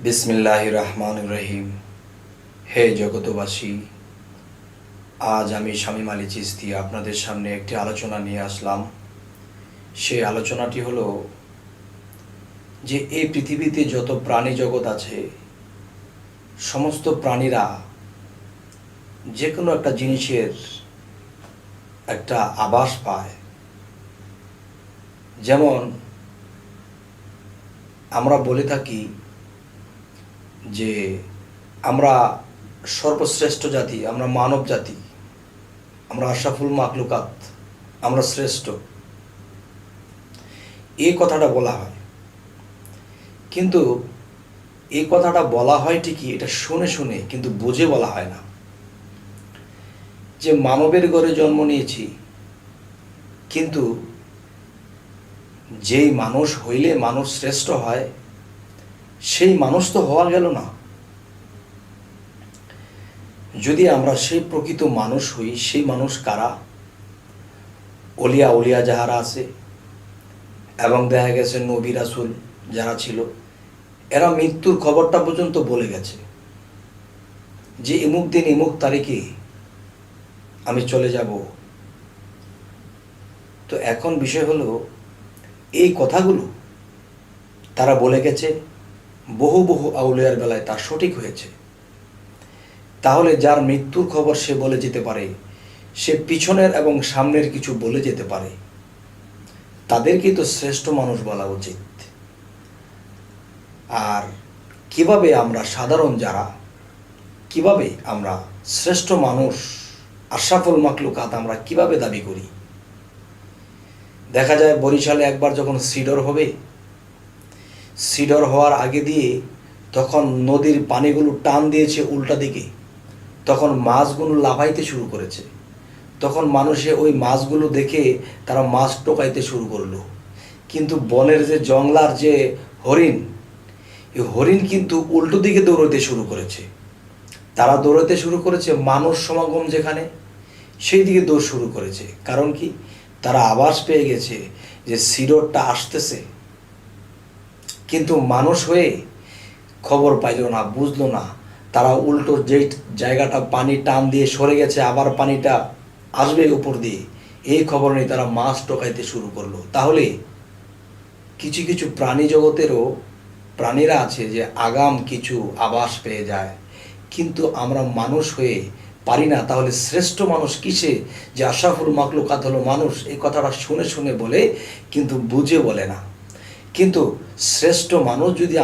বিসমিল্লাহির রহমানির রহিম। হে জগতবাসী, আজ আমি শামীম আলী চিশতি আপনাদের সামনে একটি আলোচনা নিয়ে আসলাম। সেই আলোচনাটি হলো যে এই পৃথিবীতে যত প্রাণী জগৎ আছে, সমস্ত প্রাণীরা যে কোনো একটা জিনিসের একটা আভাস পায়। যেমন আমরা বলে থাকি যে আমরা সর্বশ্রেষ্ঠ জাতি, আমরা মানব জাতি, আমরা আশরাফুল মাখলুকাত, আমরা শ্রেষ্ঠ, এই কথাটা বলা হয়। কিন্তু এই কথাটা বলা হয় ঠিকই, এটা শুনে শুনে, কিন্তু বুঝে বলা হয় না। যে মানবের ঘরে জন্ম নিয়েছি, কিন্তু যেই মানুষ হইলে মানুষ শ্রেষ্ঠ হয়, সেই মানুষ তো হওয়া গেল না। যদি আমরা সেই প্রকৃত মানুষ হই, সেই মানুষ কারা? অলিয়া যাহারা আছে, এবং দেখা গেছে নবী রাসূল যারা ছিল, এরা মৃত্যুর খবরটা পর্যন্ত বলে গেছে যে এমুক দিন এমুক তারিখে আমি চলে যাব। তো এখন বিষয় হলো, এই কথাগুলো তারা বলে গেছে, বহু বহু আউলিয়ার বেলায় তা সঠিক হয়েছে। তাহলে যার মৃত্যুর খবর সে বলে যেতে পারে, সে পিছনের এবং সামনের কিছু বলে যেতে পারে, তাদেরকেই তো শ্রেষ্ঠ মানুষ বলা উচিত। আর কিভাবে আমরা সাধারণ যারা, কিভাবে আমরা শ্রেষ্ঠ মানুষ, আশরাফুল মাখলুকাত আমরা কিভাবে দাবি করি? দেখা যায় বরিশালে একবার যখন সিডর হবে, সিডর হওয়ার আগে দিয়ে তখন নদীর পানিগুলো টান দিয়েছে উল্টা দিকে, তখন মাছগুলো লাফাইতে শুরু করেছে। তখন মানুষে ওই মাছগুলো দেখে তারা মাছ টোকাইতে শুরু করলো। কিন্তু বনের যে জংলার যে হরিণ, এই হরিণ কিন্তু উল্টো দিকে দৌড়াতে শুরু করেছে। তারা দৌড়াতে শুরু করেছে মানুষ সমাগম যেখানে, সেই দিকে দৌড় শুরু করেছে। কারণ কি? তারা আভাস পেয়ে গেছে যে সিডরটা আসতেছে। কিন্তু মানুষ হয়ে খবর পাইল না, বুঝলো না। তারা উল্টো যেই জায়গাটা পানি টান দিয়ে সরে গেছে, আবার পানিটা আসবে উপর দিয়ে, এই খবর নিয়ে তারা মাছ টোকাইতে শুরু করলো। তাহলে কিছু কিছু প্রাণী জগতেরও প্রাণীরা আছে যে আগাম কিছু আভাস পেয়ে যায়, কিন্তু আমরা মানুষ হয়ে পারি না। তাহলে শ্রেষ্ঠ মানুষ কিসে? যে আশরাফুল মাখলুকাত হলো মানুষ, এই কথাটা শুনে শুনে বলে, কিন্তু বুঝে বলে না। কিন্তু শ্রেষ্ঠ মানুষ যদি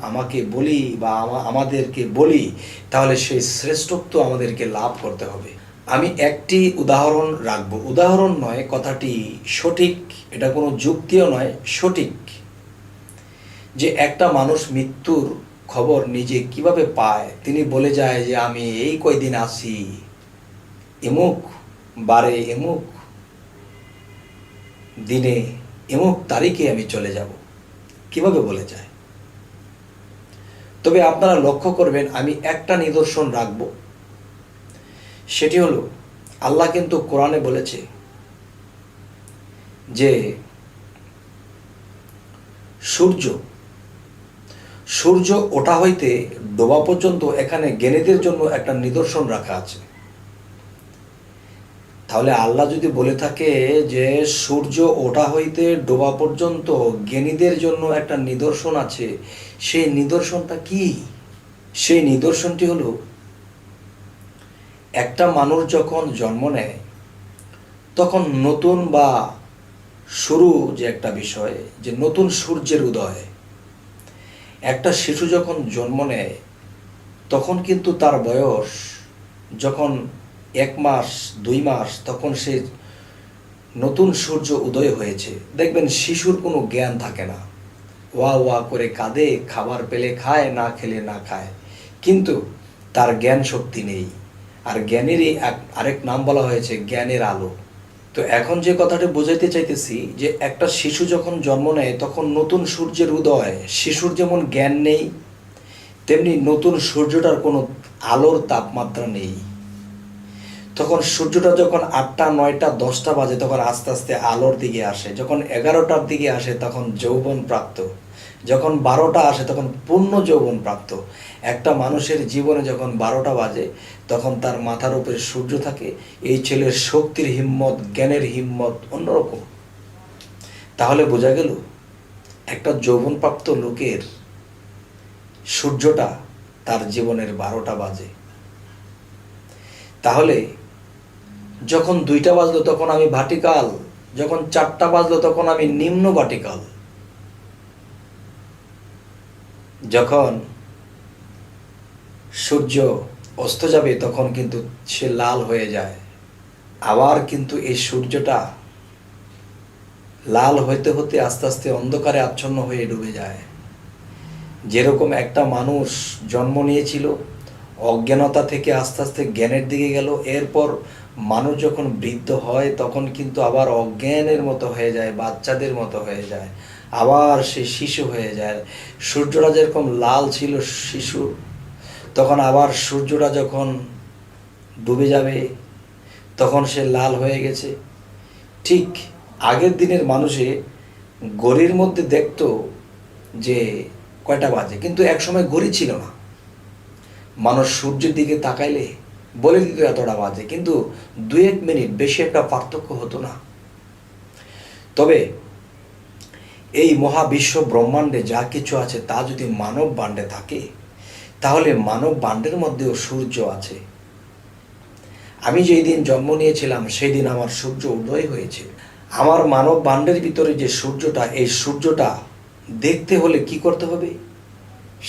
আমাকে বলি বা আমাদেরকে বলি, তাহলে সেই শ্রেষ্ঠত্ব আমাদেরকে লাভ করতে হবে। আমি একটি উদাহরণ রাখবো, উদাহরণ নয়, কথাটি সঠিক, এটা কোনো যুক্তিও নয়, সঠিক। যে একটা মানুষ মৃত্যুর খবর নিজে কিভাবে পায়? তিনি বলে যায় যে আমি এই কয়দিন আছি, এমুক বারে, এমুক দিনে, এমুক তারিখে আমি চলে যাব। কিভাবে বলে যায়? তবে আপনারা লক্ষ্য করবেন, আমি একটা নিদর্শন রাখব, সেটি হলো আল্লাহ কিন্তু কোরআনে বলেছে যে সূর্য ওঠা হইতে ডোবা পর্যন্ত এখানে জ্ঞানীদের জন্য একটা নিদর্শন রাখা আছে। তাহলে আল্লাহ যদি বলে থাকে যে সূর্য ওঠা হইতে ডোবা পর্যন্ত জ্ঞানীদের জন্য একটা নিদর্শন আছে, সেই নিদর্শনটা কি? সেই নিদর্শনটি হলো, একটা মানুষ যখন জন্ম নেয়, তখন নতুন বা শুরু যে একটা বিষয়, যে নতুন সূর্যের উদয়। একটা শিশু যখন জন্ম নেয়, তখন কিন্তু তার বয়স যখন 1 মাস 2 মাস, তখন সে নতুন সূর্য উদয় হয়েছে। দেখবেন শিশুর কোনো জ্ঞান থাকে না, ওয়া ওয়া করে কাঁদে, খাবার পেলে খায়, না খেলে না খায়, কিন্তু তার জ্ঞান শক্তি নেই। আর জ্ঞানেরই আরেক নাম বলা হয়েছে জ্ঞানের আলো। তো এখন যে কথাটা বোঝাইতে চাইতেছি, যে একটা শিশু যখন জন্ম নেয়, তখন নতুন সূর্যের উদয়। শিশুর যেমন জ্ঞান নেই, তেমনি নতুন সূর্যটার কোনো আলোর তাপমাত্রা নেই। তো তখন সূর্যটা যখন 8টা 9টা 10টা বাজে তখন আস্তে আস্তে আলোর দিকে আসে, যখন 11টার দিকে আসে তখন যৌবন প্রাপ্ত, যখন 12টা আসে তখন পূর্ণ যৌবন প্রাপ্ত। একটা মানুষের জীবনে যখন 12টা বাজে তখন তার মাথার উপরে সূর্য থাকে। এই ছেলের শক্তির হিম্মত, জ্ঞানের হিম্মত অন্যরকম। তাহলে বোঝা গেল একটা যৌবনপ্রাপ্ত লোকের সূর্যটা তার জীবনের 12টা বাজে। তাহলে যখন 2টা বাজলো তখন আমি ভার্টিকাল, যখন 4টা বাজলো তখন আমি নিম্ন ভার্টিকাল, যখন সূর্য অস্ত যাবে তখন কিন্তু সে লাল হয়ে যায়। আবার কিন্তু এই সূর্যটা লাল হতে হতে আস্তে আস্তে অন্ধকারে আচ্ছন্ন হয়ে ডুবে যায়। যেরকম একটা মানুষ জন্ম নিয়েছিল, অজ্ঞানতা থেকে আস্তে আস্তে জ্ঞানের দিকে গেল, এরপর মানুষ যখন বৃদ্ধ হয় তখন কিন্তু আবার অজ্ঞানের মতো হয়ে যায়, বাচ্চাদের মতো হয়ে যায়, আবার সে শিশু হয়ে যায়। সূর্যটা যেরকম লাল ছিল শিশু, তখন আবার সূর্যটা যখন ডুবে যাবে তখন সে লাল হয়ে গেছে। ঠিক আগের দিনের মানুষে ঘড়ির মধ্যে দেখতো যে কয়টা বাজে, কিন্তু একসময় ঘড়ি ছিল না। মানুষ সূর্যের দিকে তাকাইলে বলে দিত এতটা বাজে, কিন্তু 2-1 মিনিট, বেশি একটা পার্থক্য হতো না। তবে এই মহাবিশ্ব ব্রহ্মাণ্ডে যা কিছু আছে তা যদি মানব বাণ্ডে থাকে তাহলে মানব বাণ্ডের মধ্যেও সূর্য আছে। আমি যেই দিন জন্ম নিয়েছিলাম সেই দিন আমার সূর্য উদয় হয়েছে। আমার মানব বাণ্ডের ভিতরে যে সূর্যটা, এই সূর্যটা দেখতে হলে কি করতে হবে?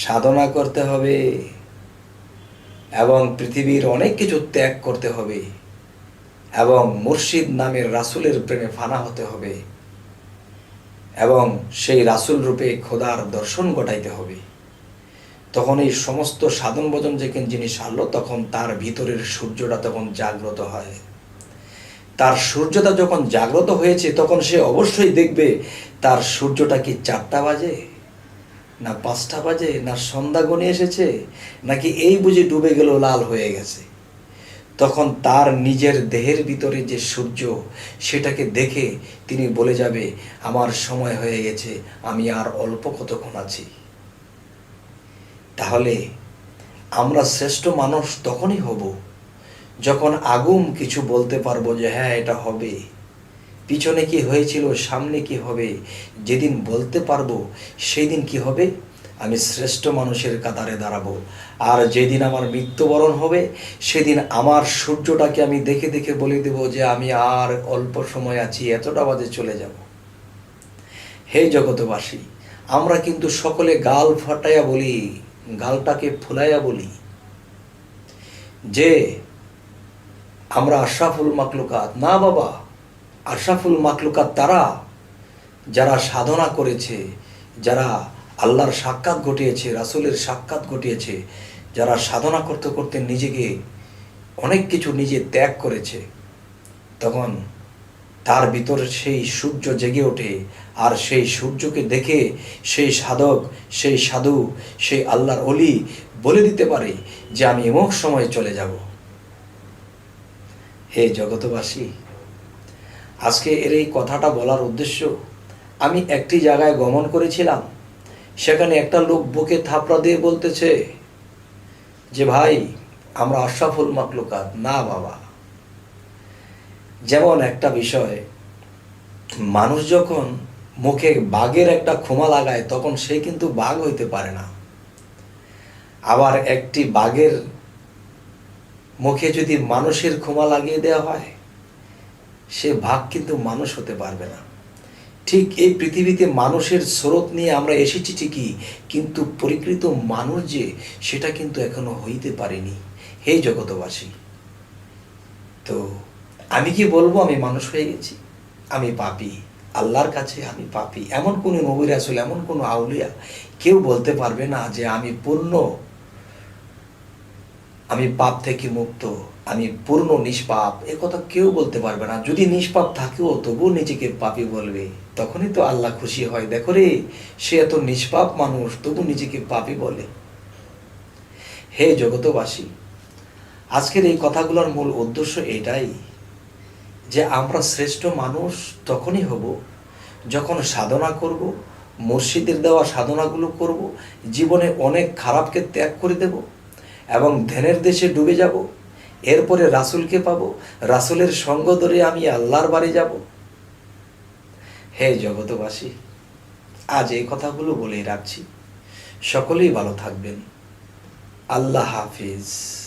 সাধনা করতে হবে এবং পৃথিবীর অনেক কিছু ত্যাগ করতে হবে এবং মুর্শিদ নামের রাসূলের প্রেমে ফানা হতে হবে এবং সেই রাসূল রূপে খোদার দর্শন ঘটাইতে হবে। তখন এই সমস্ত সাধন ভজন যেখানে জিনিস আনলো তখন তার ভিতরের সূর্যটা তখন জাগ্রত হয়। তার সূর্যটা যখন জাগ্রত হয়েছে তখন সে অবশ্যই দেখবে তার সূর্যটা কি 4টা বাজে, না 5টা বাজে, না সন্ধ্যা গণিয়ে এসেছে, নাকি এই বুঝি ডুবে গেল, লাল হয়ে গেছে। তখন তার নিজের দেহের ভিতরে যে সূর্য সেটাকে দেখে তিনি বলে যাবে আমার সময় হয়ে গেছে, আমি আর অল্প কতক্ষণ আছি। তাহলে আমরা শ্রেষ্ঠ মানুষ তখনই হব যখন আগুম কিছু বলতে পারবো যে হ্যাঁ এটা হবে, পিছনে কি হয়েছিল, সামনে কি হবে, যেদিন বলতে পারবো সেই দিন কি হবে? আমি শ্রেষ্ঠ মানুষের কাতারে দাঁড়াবো। আর যেদিন আমার মৃত্যুবরণ হবে সেদিন আমার সূর্যটাকে আমি দেখে দেখে বলে দেব যে আমি আর অল্প সময় আছি, এতটা বাজে চলে যাব। হে জগতবাসী, আমরা কিন্তু সকলে গাল ফাটাইয়া বলি, গালটাকে ফুলাইয়া বলি যে আমরা আশরাফুল মাখলুকাত। না বাবা, আশরাফুল মাখলুকাত তারা যারা সাধনা করেছে, যারা আল্লাহর সাক্ষাৎ ঘটিয়েছে, রাসূলের সাক্ষাৎ ঘটিয়েছে, যারা সাধনা করতে করতে নিজেকে অনেক কিছু নিজে ত্যাগ করেছে, তখন তার ভিতরে সেই সূর্য জেগে ওঠে। আর সেই সূর্যকে দেখে সেই সাধক, সেই সাধু, সেই আল্লাহর অলি বলে দিতে পারে যে আমি এমক সময় চলে যাব। হে জগতবাসী, আজকে এর এই কথাটা বলার উদ্দেশ্য, আমি একটি জায়গায় গমন করেছিলাম, সেখানে একটা লোক বুকে থাপড়া দিয়ে বলতেছে যে ভাই আমরা আশরাফুল মাখলুকাত। না বাবা, যেমন একটা বিষয়, মানুষ যখন মুখে বাঘের একটা খোমা লাগায় তখন সে কিন্তু বাঘ হইতে পারে না। আবার একটি বাঘের মুখে যদি মানুষের খোমা লাগিয়ে দেওয়া হয় সে বাঘ কিন্তু মানুষ হতে পারবে না। ঠিক এই পৃথিবীতে মানুষের স্রোত নিয়ে আমরা এসেছি ঠিকই, কিন্তু পরিকৃত মানুষ যে সেটা কিন্তু এখনো হইতে পারেনি। হে জগতবাসী, তো আমি কি বলবো আমি মানুষ হয়ে গেছি? আমি পাপী, আল্লাহর কাছে আমি পাপী। এমন কোনো নবী রাসূল, এমন কোনো আউলিয়া কেউ বলতে পারবে না যে আমি পূর্ণ, আমি পাপ থেকে মুক্ত, আমি পূর্ণ নিষ্পাপ। এ কথা কেউ বলতে পারবে না। যদি নিষ্পাপ থাকেও তবুও নিজেকে পাপী বলবে, তখনই তো আল্লাহ খুশি হয়। দেখো রে, সে এত নিষ্পাপ মানুষ তবু নিজেকে পাপী বলে। হে জগতবাসী, আজকের এই কথাগুলোর মূল উদ্দেশ্য এটাই যে আমরা শ্রেষ্ঠ মানুষ তখনই হব যখন সাধনা করব, মুর্শিদের দেওয়া সাধনাগুলো করব, জীবনে অনেক খারাপকে ত্যাগ করে দেব এবং ধ্যানের দেশে ডুবে যাব। এরপরে রাসূলকে পাবো, রাসূলের সঙ্গ ধরে আমি আল্লাহর বাড়ি যাব। হে জগতবাসী, আজ এই কথাগুলো বলেই রাখছি। সকলেই ভালো থাকবেন। আল্লাহ হাফিজ।